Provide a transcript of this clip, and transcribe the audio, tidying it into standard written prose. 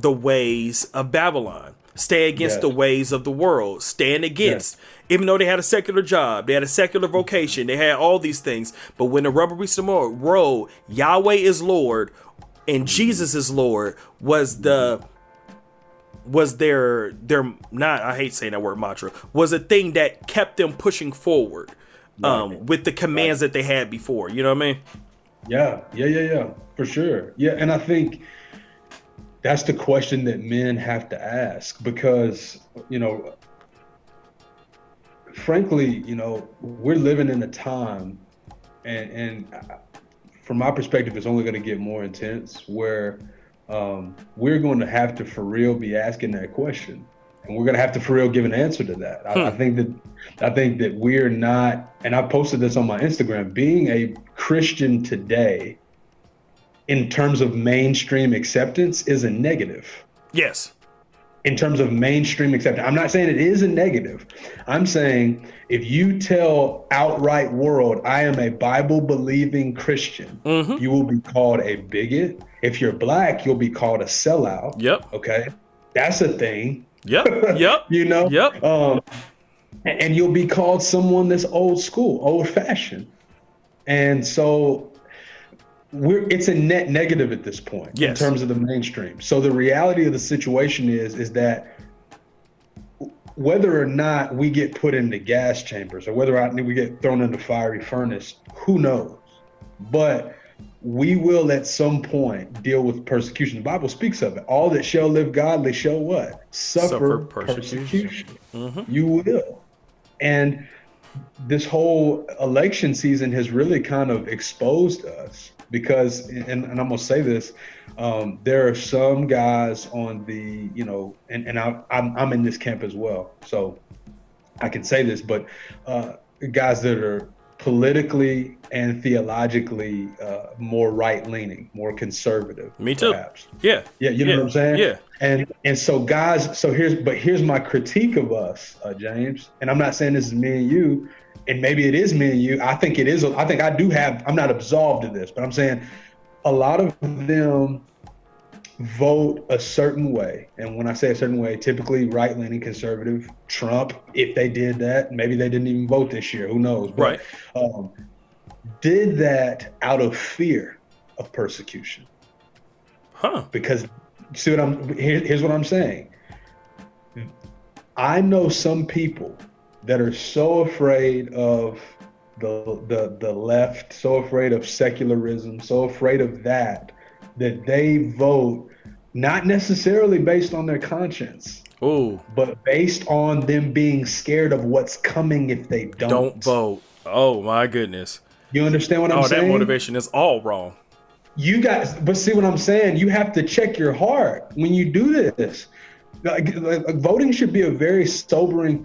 the ways of Babylon, stay against the Yes. ways of the world, stand Yes. against, even though they had a secular job, they had a secular vocation, they had all these things. But when the rubber meets the road, Yahweh is Lord and Jesus is Lord was their not, I hate saying that word, mantra, was a thing that kept them pushing forward Right. with the commands that they had before. You know what I mean? Yeah, for sure. Yeah, and I think that's the question that men have to ask because, frankly, we're living in a time, and from my perspective, it's only going to get more intense, where we're going to have to, for real, be asking that question, and we're going to have to, for real, give an answer to that. I think that we're not, and I posted this on my Instagram, being a Christian today, in terms of mainstream acceptance, is a negative. Yes. In terms of mainstream acceptance, I'm not saying it is a negative. I'm saying if you tell outright world, I am a Bible believing Christian, you will be called a bigot. If you're black, you'll be called a sellout. Yep. Okay. That's a thing. Yep. Yep. Yep. And you'll be called someone that's old school, old fashioned. And so it's a net negative at this point, yes, in terms of the mainstream. So the reality of the situation is that whether or not we get put into gas chambers or whether or not we get thrown in the fiery furnace, who knows? But we will at some point deal with persecution. The Bible speaks of it. All that shall live godly shall what? Suffer persecution. You will. And this whole election season has really kind of exposed us because, and I'm going to say this, there are some guys on the, and I'm in this camp as well, so I can say this, but guys that are politically and theologically more right-leaning, more conservative. Me too. Perhaps. Yeah. Yeah, you know what I'm saying? Yeah. And so guys, here's my critique of us, James, and I'm not saying this is me and you, and maybe it is me and you. I think it is. I think I'm not absolved of this, but I'm saying a lot of them vote a certain way. And when I say a certain way, typically right-leaning conservative. Trump, if they did that, maybe they didn't even vote this year. Who knows? But, right. Did that out of fear of persecution. Because see here's what I'm saying. I know some people that are so afraid of the left, so afraid of secularism, so afraid of that they vote not necessarily based on their conscience, but based on them being scared of what's coming if they don't vote. Oh my goodness. You understand what I'm saying? That motivation is all wrong. You guys, but see what I'm saying? You have to check your heart when you do this. Like, voting should be a very sobering